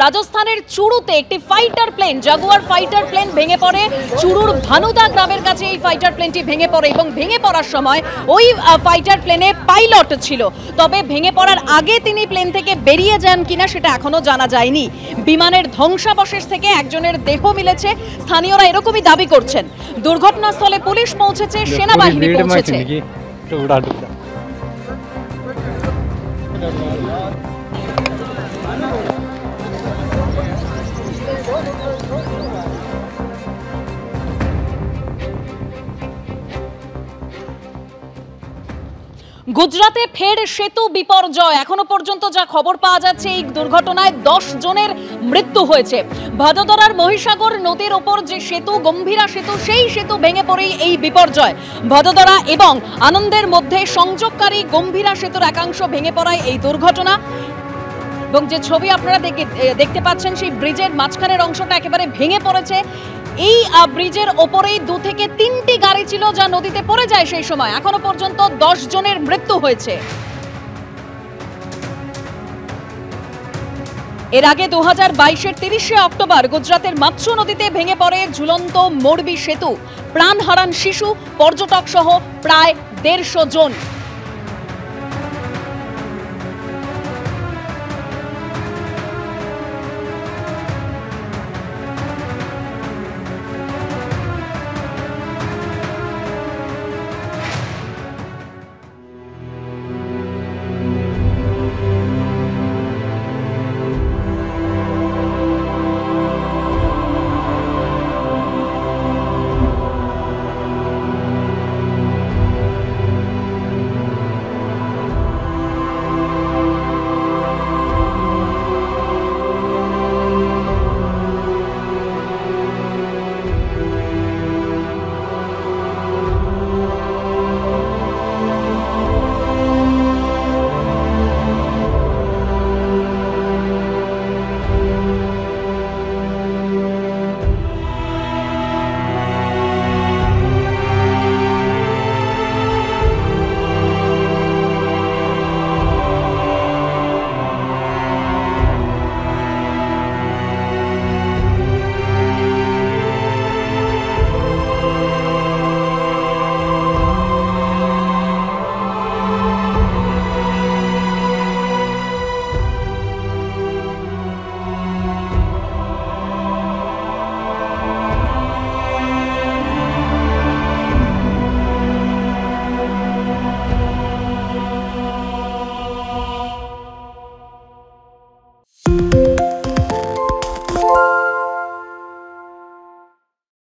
রাজস্থানের চুরুতে একটি fighter plane, Jaguar fighter plane ভেঙে পড়ে। চুরুর ভানুদা গ্রামের কাছে এই ফাইটার প্লেনটি ভেঙে পড়ে এবং ভেঙে পড়ার সময় ওই ফাইটার প্লেনে পাইলট ছিল। তবে ভেঙে পড়ার আগে তিনি প্লেন থেকে বেরিয়ে যান কিনা সেটা এখনো জানা যায়নি। বিমানের ধ্বংসাবশেষ থেকে একজনের দেহ মিলেছে, স্থানীয়রা এরকমই দাবি করছেন। দুর্ঘটনাস্থলে পুলিশ পৌঁছেছে, সেনাবাহিনী পৌঁছেছে। গুজরাতে ফের সেতু বিপর্যয়। এখনো পর্যন্ত যা খবর পাওয়া যাচ্ছে, এই দুর্ঘটনায় 10 জনের মৃত্যু হয়েছে। ভাদোদরার মহিসাগর নদীর ওপর যে সেতু, গম্ভীরা সেতু, সেই সেতু ভেঙে পড়েই এই বিপর্যয়। ভাদোদরা এবং আনন্দের মধ্যে সংযোগকারী গম্ভীরা সেতুর একাংশ ভেঙে পড়ায় এই দুর্ঘটনা। এবং যে ছবি আপনারা দেখতে পাচ্ছেন, সেই ব্রিজের মাঝখানের অংশটা একেবারে ভেঙে পড়েছে। এই ব্রিজের ওপরেই 2 থেকে 3টি গাড়ি ছিল যা নদীতে পড়ে যায় সেই সময়। এখনো পর্যন্ত 10 জনের মৃত্যু হয়েছে। এর আগে 2022-এর 30শে অক্টোবর গুজরাতের মাৎসু নদীতে ভেঙে পড়ে ঝুলন্ত মোরবি সেতু। প্রাণ হারান শিশু, পর্যটক সহ প্রায় 150 জন।